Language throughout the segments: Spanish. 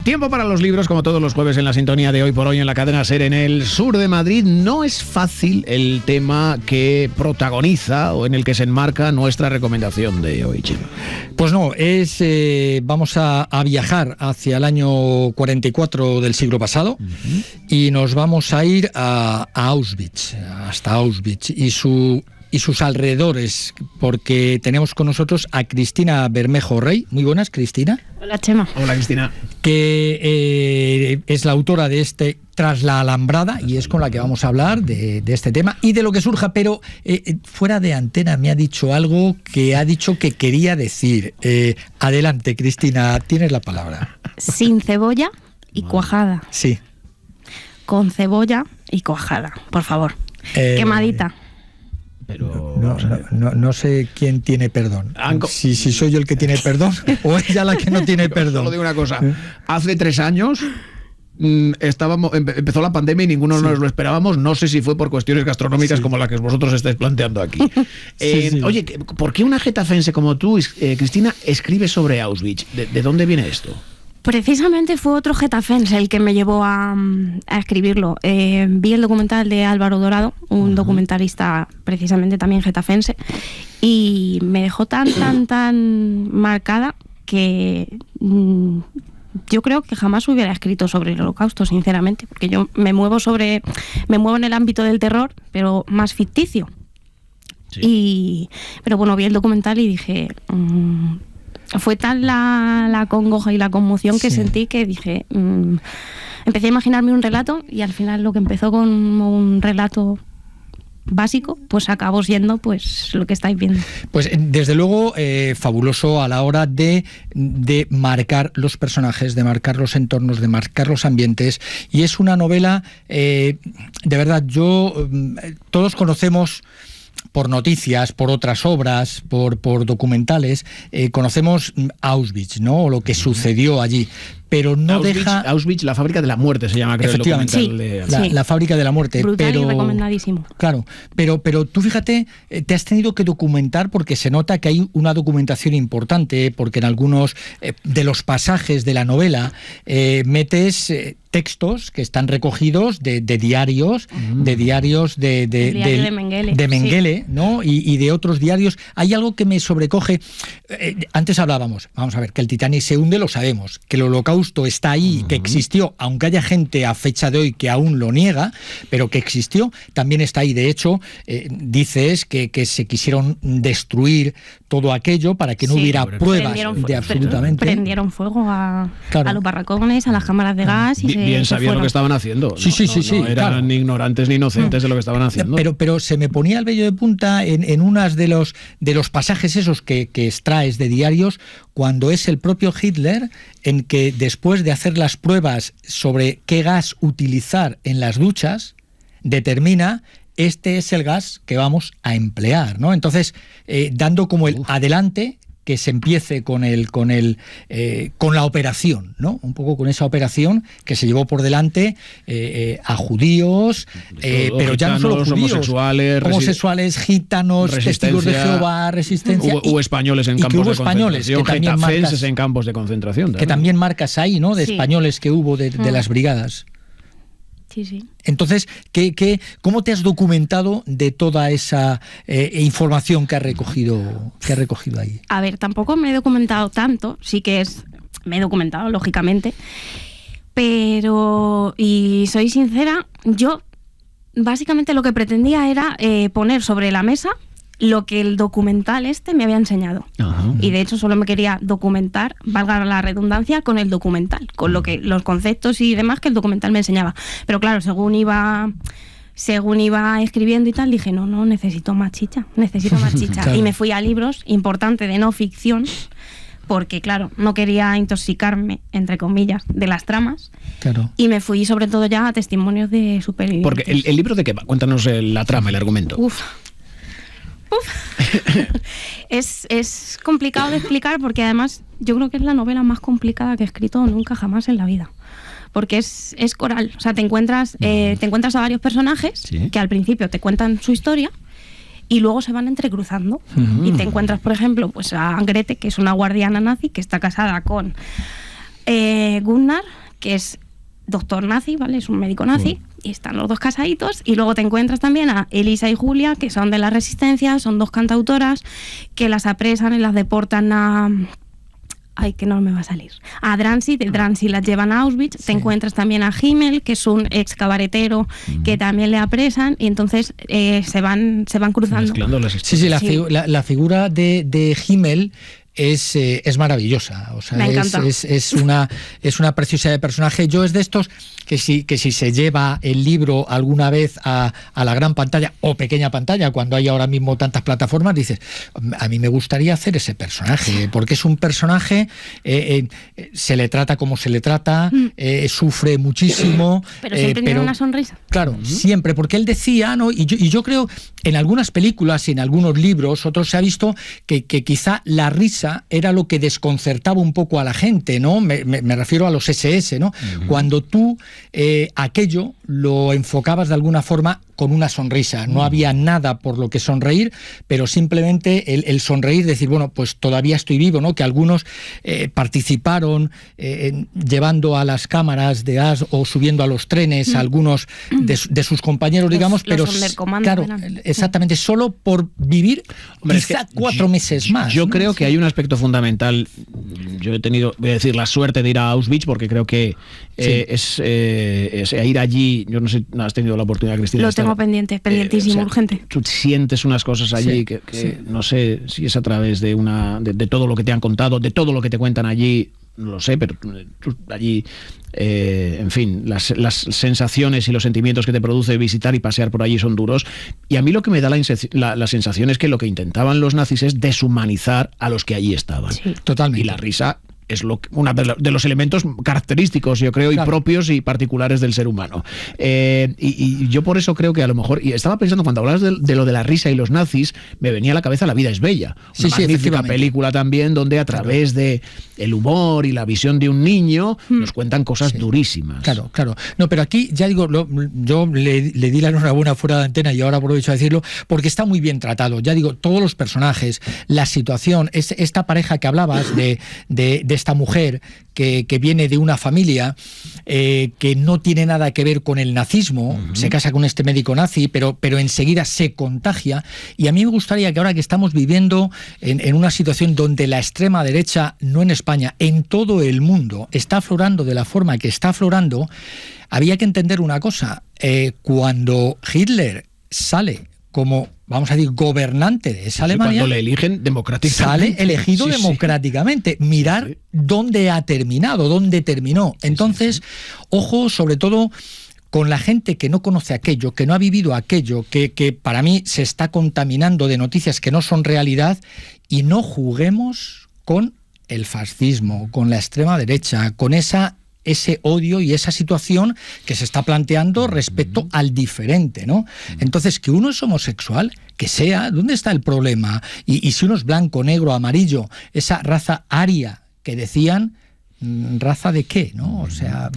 Tiempo para los libros, como todos los jueves en la sintonía de Hoy por Hoy en la cadena SER en el sur de Madrid. No es fácil el tema que protagoniza o en el que se enmarca nuestra recomendación de hoy, Chema. Pues no, vamos a viajar hacia el año 44 del siglo pasado y nos vamos a ir a Auschwitz, hasta Auschwitz y sus alrededores, porque tenemos con nosotros a Cristina Bermejo Rey. Muy buenas, Cristina. Hola, Chema. Hola, Cristina. Que es la autora de Tras la Alambrada, y es con la que vamos a hablar de este tema y de lo que surja, pero fuera de antena me ha dicho algo que ha dicho que quería decir. Adelante, Cristina, tienes la palabra. Sin cebolla y cuajada. Sí. Con cebolla y cuajada, por favor. Quemadita. Pero no sé quién tiene perdón. Si soy yo el que tiene perdón o ella la que no tiene perdón. Solo digo una cosa. Hace 3 años empezó la pandemia y ninguno nos lo esperábamos. No sé si fue por cuestiones gastronómicas como la que vosotros estáis planteando aquí. Oye, ¿por qué una getafense como tú, Cristina, escribe sobre Auschwitz? ¿De dónde viene esto? Precisamente fue otro getafense el que me llevó a escribirlo. Vi el documental de Álvaro Dorado, un documentalista precisamente también getafense, y me dejó tan marcada que yo creo que jamás hubiera escrito sobre el Holocausto, sinceramente, porque yo me muevo en el ámbito del terror, pero más ficticio. Sí. Pero bueno, vi el documental y dije... fue tal la congoja y la conmoción que sentí que dije... empecé a imaginarme un relato y al final lo que empezó con un relato básico, pues acabó siendo pues lo que estáis viendo. Pues desde luego fabuloso a la hora de marcar los personajes, de marcar los entornos, de marcar los ambientes, y es una novela de verdad, todos conocemos por noticias, por otras obras, por documentales, conocemos Auschwitz, ¿no? O lo que sucedió allí, pero no Auschwitz, la fábrica de la muerte se llama, creo. Efectivamente, el documental la fábrica de la muerte. Brutal y recomendadísimo. Claro, pero tú fíjate, te has tenido que documentar porque se nota que hay una documentación importante, porque en algunos de los pasajes de la novela metes textos que están recogidos de diarios, de Mengele, ¿no? Y de otros diarios. Hay algo que me sobrecoge. Antes hablábamos, vamos a ver, que el Titanic se hunde, lo sabemos, que el Holocausto está ahí, que existió, aunque haya gente a fecha de hoy que aún lo niega, pero que existió, también está ahí. De hecho, dices que se quisieron destruir todo aquello para que no hubiera pruebas de absolutamente. Prendieron fuego a los barracones, a las cámaras de gas y bien sabían lo que estaban haciendo. No eran ignorantes ni inocentes de lo que estaban haciendo. Pero se me ponía el vello de punta en unas de los pasajes esos que extraes de diarios, cuando es el propio Hitler en que después de hacer las pruebas sobre qué gas utilizar en las duchas, determina: este es el gas que vamos a emplear, ¿no? Entonces, dando como el adelante que se empiece con la operación, ¿no? Un poco con esa operación que se llevó por delante a judíos, pero ya no solo judíos, homosexuales, gitanos, testigos de Jehová, resistencia, o españoles en campos de concentración, getafenses en campos de concentración, que también marcas ahí, ¿no? De españoles que hubo de las brigadas. Sí. Entonces, ¿cómo te has documentado de toda esa información que has recogido ahí? A ver, tampoco me he documentado tanto, me he documentado, lógicamente, pero, y soy sincera, yo básicamente lo que pretendía era poner sobre la mesa lo que el documental me había enseñado. Ajá. Y de hecho solo me quería documentar, valga la redundancia, con el documental, con los conceptos y demás que el documental me enseñaba. Pero claro, según iba escribiendo y tal, dije, no, necesito más chicha. Claro. Y me fui a libros importantes de no ficción, porque claro, no quería intoxicarme, entre comillas, de las tramas. Claro. Y me fui sobre todo ya a testimonios de supervivientes. Porque el libro, ¿de qué va? Cuéntanos la trama, el argumento. Es complicado de explicar, porque además yo creo que es la novela más complicada que he escrito nunca jamás en la vida, porque es coral. O sea, te encuentras a varios personajes que al principio te cuentan su historia y luego se van entrecruzando. Y te encuentras, por ejemplo, pues a Grete, que es una guardiana nazi que está casada con Gunnar, que es doctor nazi, ¿vale? Es un médico nazi, y están los dos casaditos, y luego te encuentras también a Elisa y Julia, que son de la Resistencia, son dos cantautoras, que las apresan y las deportan a... Ay, que no me va a salir. A Drancy, de Drancy las llevan a Auschwitz. Sí. Te encuentras también a Himmel, que es un ex cabaretero, que también le apresan, y entonces se van cruzando. Sí, la figura de Himmel es maravillosa, o sea, me encanta. Es una preciosidad de personaje. Yo es de estos que si se lleva el libro alguna vez a la gran pantalla o pequeña pantalla, cuando hay ahora mismo tantas plataformas, dices, a mí me gustaría hacer ese personaje, porque es un personaje, se le trata como se le trata, sufre muchísimo, pero siempre tiene una sonrisa. Claro, siempre, porque él decía, ¿no? Y yo creo, en algunas películas y en algunos libros, otros se ha visto que quizá la risa era lo que desconcertaba un poco a la gente, ¿no? Me refiero a los SS, ¿no? Cuando tú aquello lo enfocabas de alguna forma con una sonrisa. No había nada por lo que sonreír, pero simplemente el sonreír, decir, bueno, pues todavía estoy vivo, ¿no? Que algunos participaron llevando a las cámaras de gas o subiendo a los trenes a algunos de sus compañeros, digamos, pero claro, exactamente, solo por vivir quizá 4 meses más. Yo ¿no? creo que hay un aspecto fundamental. Yo he tenido, voy a decir, la suerte de ir a Auschwitz, porque creo que es ir allí. Yo no sé, no has tenido la oportunidad, Cristina. Lo tengo pendientísimo, urgente. Tú sientes unas cosas allí que no sé si es a través de todo lo que te han contado, de todo lo que te cuentan allí. No lo sé, pero tú allí, en fin, las sensaciones y los sentimientos que te produce visitar y pasear por allí son duros. Y a mí lo que me da la sensación es que lo que intentaban los nazis es deshumanizar a los que allí estaban. Sí. Totalmente. Y la risa es uno de los elementos característicos, yo creo, claro, y propios y particulares del ser humano. Y yo por eso creo que a lo mejor, y estaba pensando cuando hablabas de lo de la risa y los nazis, me venía a la cabeza La vida es bella, una magnífica película también, donde a través de el humor y la visión de un niño nos cuentan cosas durísimas. Claro. No, pero aquí, ya digo, yo le di la enhorabuena fuera de antena y ahora aprovecho a decirlo, porque está muy bien tratado. Ya digo, todos los personajes, la situación, esta pareja que hablabas de esta mujer que viene de una familia que no tiene nada que ver con el nazismo, se casa con este médico nazi, pero enseguida se contagia. Y a mí me gustaría que ahora que estamos viviendo en una situación donde la extrema derecha, no en España, en todo el mundo, está aflorando de la forma que está aflorando, había que entender una cosa. Cuando Hitler sale como, vamos a decir, gobernante de esa Alemania, cuando le eligen democráticamente, sale elegido democráticamente. Mirar dónde ha terminado, dónde terminó. Entonces, ojo, sobre todo con la gente que no conoce aquello, que no ha vivido aquello, que para mí se está contaminando de noticias que no son realidad, y no juguemos con el fascismo, con la extrema derecha, con ese odio y esa situación que se está planteando respecto al diferente, ¿no? Entonces, que uno es homosexual, que sea, ¿dónde está el problema? Y si uno es blanco, negro, amarillo, esa raza aria que decían, ¿raza de qué? ¿No? O sea,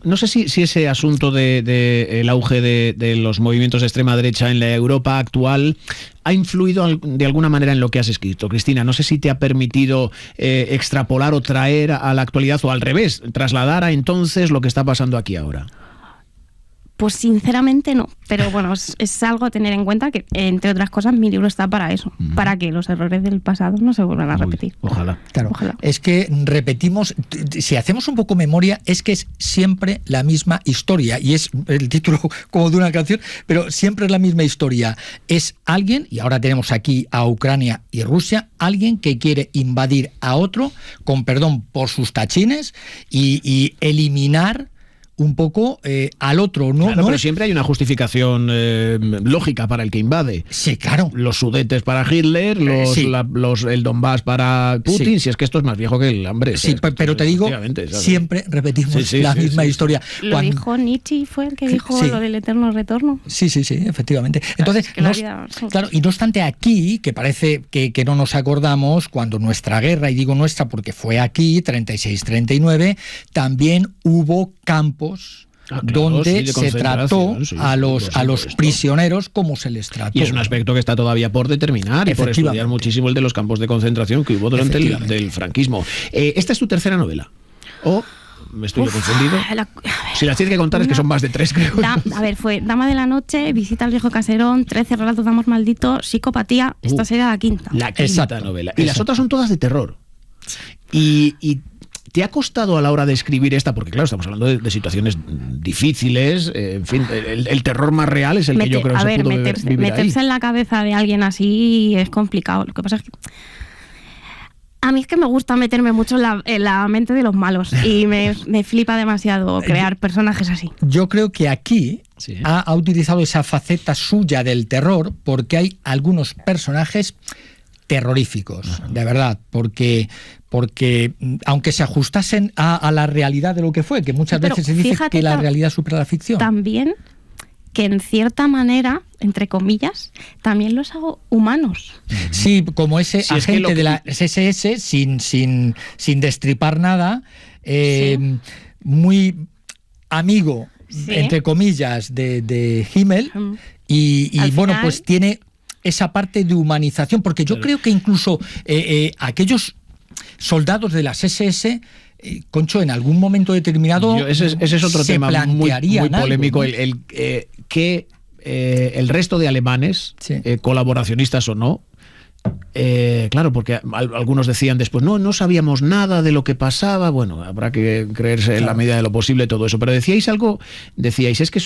no sé si ese asunto el auge de los movimientos de extrema derecha en la Europa actual ha influido de alguna manera en lo que has escrito. Cristina, no sé si te ha permitido extrapolar o traer a la actualidad, o al revés, trasladar a entonces lo que está pasando aquí ahora. Pues sinceramente no, pero bueno, es algo a tener en cuenta, que entre otras cosas mi libro está para eso, para que los errores del pasado no se vuelvan a repetir. Ojalá. Claro, ojalá. Es que repetimos, si hacemos un poco memoria, es que es siempre la misma historia, y es el título como de una canción, pero siempre es la misma historia. Es alguien, y ahora tenemos aquí a Ucrania y Rusia, alguien que quiere invadir a otro, con perdón por sus tachines, y eliminar un poco al otro, ¿no? Claro, pero siempre hay una justificación lógica para el que invade. Sí, claro. Los Sudetes para Hitler, el Donbass para Putin, si es que esto es más viejo que el hambre. Sí, pero te digo, siempre repetimos la misma historia. Lo dijo Nietzsche, fue el que dijo lo del eterno retorno. Sí, efectivamente. Entonces, claro, y no obstante aquí, que parece que no nos acordamos, cuando nuestra guerra, y digo nuestra porque fue aquí, 36-39, también hubo campos donde se trató a los prisioneros como se les trató. Y es un aspecto que está todavía por determinar y por estudiar muchísimo, el de los campos de concentración que hubo durante el franquismo. ¿Esta es tu tercera novela? ¿O ¿Me estoy confundido? Si las tienes que contar es que son más de 3, creo. A ver, fue Dama de la Noche, Visita al viejo caserón, 13 relatos de amor maldito, Psicopatía. Esta sería la quinta. La quinta novela. Y las otras son todas de terror. Y ¿te ha costado a la hora de escribir esta? Porque claro, estamos hablando de situaciones difíciles, en fin, el terror más real es el que yo creo que se pudo vivir meterse ahí. En la cabeza de alguien así es complicado. Lo que pasa es que a mí es que me gusta meterme mucho en la mente de los malos y me flipa demasiado crear personajes así. Yo creo que aquí ha utilizado esa faceta suya del terror porque hay algunos personajes terroríficos, de verdad, porque aunque se ajustasen a la realidad de lo que fue, que muchas veces se dice que la realidad supera la ficción. También que en cierta manera, entre comillas, también los hago humanos. Sí, como ese agente de la SS, sin destripar nada, muy amigo, entre comillas, de Himmel, y bueno, final, pues tiene esa parte de humanización, porque yo creo que incluso aquellos soldados de las SS, Concho, en algún momento determinado ese es otro tema muy polémico, ¿no? Que el resto de alemanes, colaboracionistas o no, claro, porque algunos decían después, no sabíamos nada de lo que pasaba. Bueno, habrá que creerse en la medida de lo posible todo eso, pero decíais, es que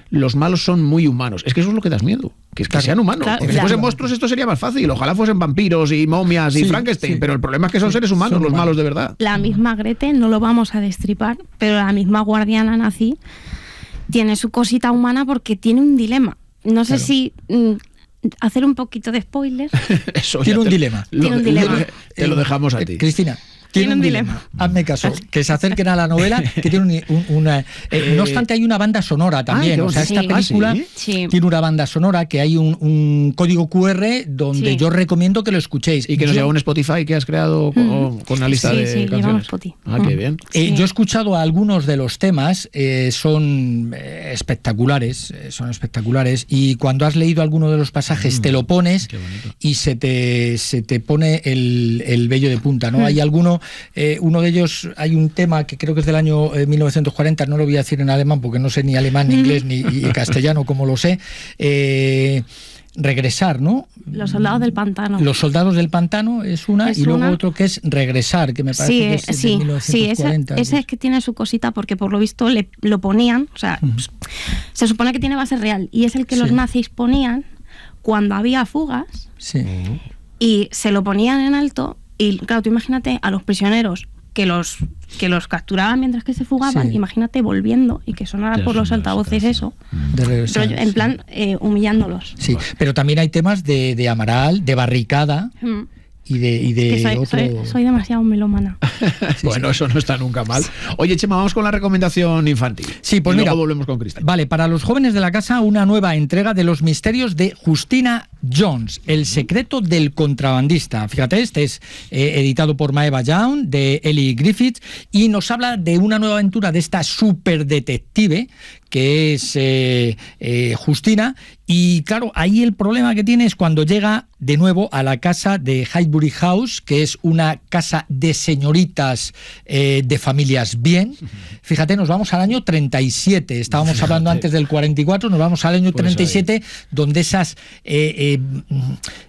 los malos son muy humanos. Es que eso es lo que das miedo, que sean humanos. Porque si fuesen monstruos esto sería más fácil, ojalá fuesen vampiros y momias y Frankenstein, pero el problema es que son seres humanos, los malos de verdad. La misma Grete, no lo vamos a destripar, pero la misma guardiana nazi tiene su cosita humana porque tiene un dilema. No sé si hacer un poquito de spoilers. Tiene un dilema. Te lo dejamos a ti. Cristina, tiene un dilema. Hazme caso, que se acerquen a la novela, que tiene una... no obstante, hay una banda sonora también. O sea, esta película tiene una banda sonora, que hay un código QR donde yo recomiendo que lo escuchéis. Y que nos lleva un Spotify que has creado con una lista de canciones. Qué bien. Yo he escuchado algunos de los temas, son espectaculares, y cuando has leído alguno de los pasajes te lo pones y se te pone el vello de punta, ¿no? Hay alguno, uno de ellos, hay un tema que creo que es del año 1940, no lo voy a decir en alemán porque no sé ni alemán, ni inglés, ni castellano como lo sé. Regresar, ¿no? Los soldados del pantano. Los soldados del pantano es una, y luego otro que es Regresar, que me parece que es de 1940. Ese es que tiene su cosita porque por lo visto lo ponían, o sea, se supone que tiene base real, y es el que los nazis ponían cuando había fugas, y se lo ponían en alto, y claro, tú imagínate a los prisioneros que los capturaban mientras que se fugaban, imagínate volviendo y que sonara por los altavoces eso, en plan humillándolos. Sí, pero también hay temas de Amaral, de Barricada, y de soy demasiado melómana. Bueno, eso no está nunca mal. Oye, Chema, vamos con la recomendación infantil. Sí, pues luego volvemos con Cristina. Vale, para los jóvenes de la casa, una nueva entrega de Los misterios de Justina Jones, El secreto del contrabandista. Fíjate, este es editado por Maeva Young, de Ellie Griffiths, y nos habla de una nueva aventura de esta superdetective que es Justina. Y claro, ahí el problema que tiene es cuando llega de nuevo a la casa de Highbury House, que es una casa de señoritas de familias bien. Fíjate, nos vamos al año 37, estábamos hablando antes del 44, nos vamos al año 37, donde esas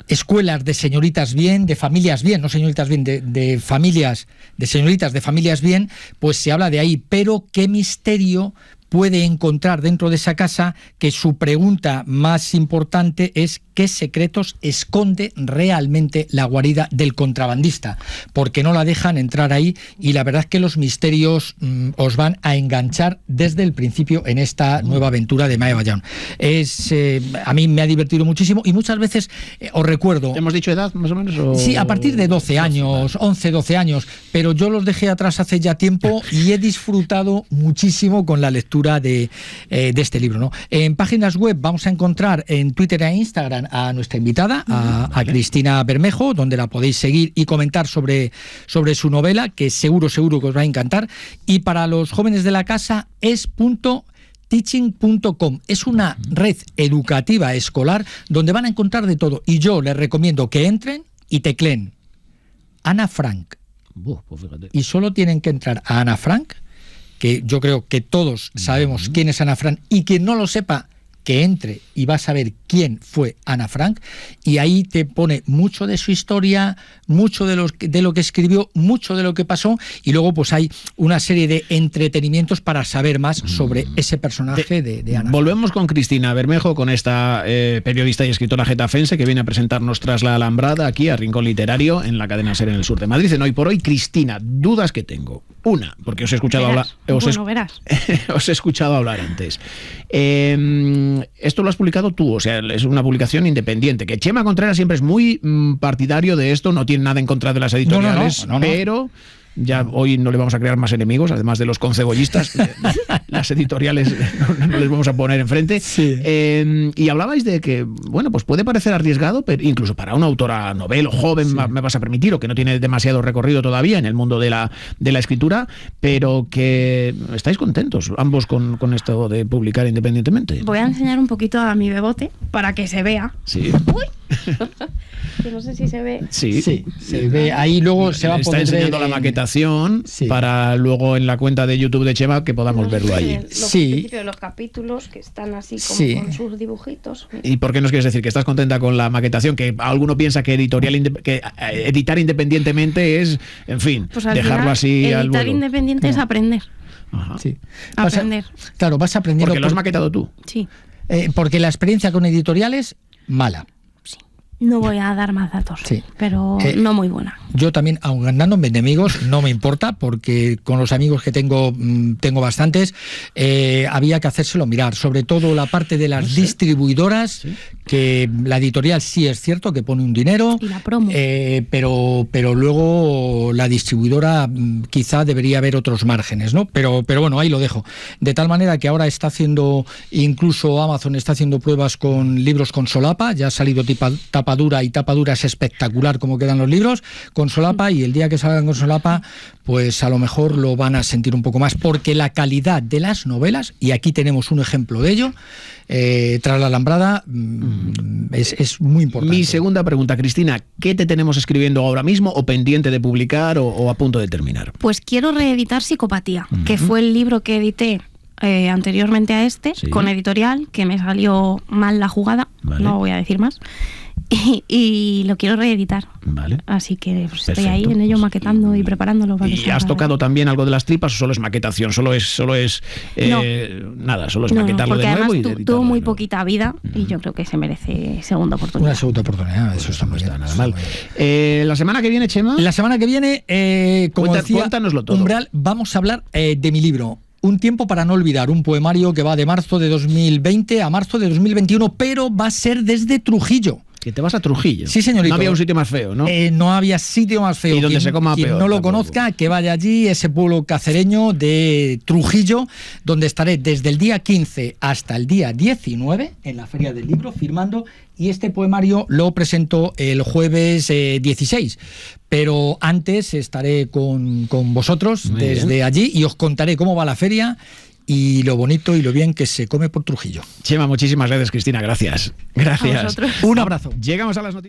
escuelas de señoritas bien, de familias bien, no señoritas bien, de familias, de señoritas de familias bien, pues se habla de ahí. Pero qué misterio puede encontrar dentro de esa casa, que su pregunta más importante es qué secretos esconde realmente la guarida del contrabandista, porque no la dejan entrar ahí, y la verdad es que los misterios os van a enganchar desde el principio en esta nueva aventura de Maeva Young. A mí me ha divertido muchísimo, y muchas veces os recuerdo... ¿Hemos dicho edad más o menos? Sí, a partir de 12 años, 11, 12 años, pero yo los dejé atrás hace ya tiempo y he disfrutado muchísimo con la lectura de este libro, ¿no? En páginas web vamos a encontrar en Twitter e Instagram a nuestra invitada, a Cristina Bermejo, donde la podéis seguir y comentar sobre su novela, que seguro que os va a encantar. Y para los jóvenes de la casa, es.teaching.com. Es una red educativa escolar donde van a encontrar de todo, y yo les recomiendo que entren y tecleen Ana Frank. Pues fíjate. Y solo tienen que entrar a Ana Frank que yo creo que todos sabemos quién es Ana Frank, y quien no lo sepa, que entre y va a saber quién fue Ana Frank, y ahí te pone mucho de su historia, mucho de lo que escribió, mucho de lo que pasó, y luego pues hay una serie de entretenimientos para saber más sobre ese personaje de Ana Frank. Volvemos con Cristina Bermejo, con esta periodista y escritora getafense que viene a presentarnos Tras la Alambrada aquí a Rincón Literario en la cadena SER en el sur de Madrid. En Hoy por Hoy, Cristina, dudas que tengo. Una, porque os he escuchado hablar. Verás. Os he escuchado hablar antes. Esto lo has publicado tú, o sea, es una publicación independiente. Que Chema Contreras siempre es muy partidario de esto, no tiene nada en contra de las editoriales, no. pero ya hoy no le vamos a crear más enemigos, además de los concebollistas. Las editoriales no les vamos a poner enfrente. Sí. Y hablabais de que, bueno, pues puede parecer arriesgado, pero incluso para una autora novela joven, sí, me vas a permitir, o que no tiene demasiado recorrido todavía en el mundo de la escritura, pero que estáis contentos ambos con esto de publicar independientemente. Voy a enseñar un poquito a mi bebote para que se vea. Sí. ¡Uy! Que no sé si se ve. Sí, se ve. Ahí luego se va a poder está enseñando la maquetación, sí, para luego en la cuenta de YouTube de Chema que podamos verlo allí. Sí. Los capítulos que están así como sí, con sus dibujitos. ¿Y por qué nos quieres decir que estás contenta con la maquetación? Que alguno piensa que editar independientemente es, en fin, pues dejarlo final, así al vuelo. Editar independiente es aprender. Ajá. Sí. Aprender. Claro, vas aprendiendo. Porque lo has maquetado tú. Sí. Porque la experiencia con editoriales, mala. No voy a dar más datos, sí, pero no muy buena. Yo también, aun ganándome enemigos, no me importa, porque con los amigos que tengo bastantes, había que hacérselo mirar, sobre todo la parte de las distribuidoras, ¿sí? Que la editorial sí es cierto que pone un dinero, y la promo. Pero luego la distribuidora quizá debería haber otros márgenes, ¿no? Pero bueno, ahí lo dejo. De tal manera que ahora está haciendo, incluso Amazon está haciendo pruebas con libros con solapa, ya ha salido tapa dura, y tapa dura es espectacular como quedan los libros con solapa, y el día que salgan con solapa pues a lo mejor lo van a sentir un poco más, porque la calidad de las novelas, y aquí tenemos un ejemplo de ello, Tras la Alambrada, es muy importante. Mi segunda pregunta, Cristina, ¿qué te tenemos escribiendo ahora mismo, o pendiente de publicar, o a punto de terminar? Pues quiero reeditar Psicopatía, que fue el libro que edité anteriormente a este, sí, con editorial, que me salió mal la jugada, vale, no voy a decir más, y lo quiero reeditar. Vale. Así que pues, estoy ahí en ello, maquetando y preparándolo. Para ¿Y has tocado también algo de las tripas, o solo es maquetación? Solo es nada, solo es maquetarlo de nuevo. Además, tuvo muy poquita vida, y yo creo que se merece segunda oportunidad. Una segunda oportunidad, eso está muy bien. Nada mal. La semana que viene, Chema. La semana que viene, como decía, cuéntanoslo todo. Umbral, vamos a hablar de mi libro. Un tiempo para no olvidar, un poemario que va de marzo de 2020 a marzo de 2021, pero va a ser desde Trujillo. Que te vas a Trujillo. Sí, señorito. No había un sitio más feo, ¿no? No había sitio más feo. Y donde se coma quien peor. No lo tampoco conozca, que vaya allí, ese pueblo cacereño de Trujillo, donde estaré desde el día 15 hasta el día 19 en la Feria del Libro firmando, y este poemario lo presento el jueves 16. Pero antes estaré con vosotros muy desde bien. Allí, y os contaré cómo va la feria y lo bonito y lo bien que se come por Trujillo. Chema, muchísimas gracias, Cristina, gracias. Gracias. Un abrazo. Llegamos a las noticias.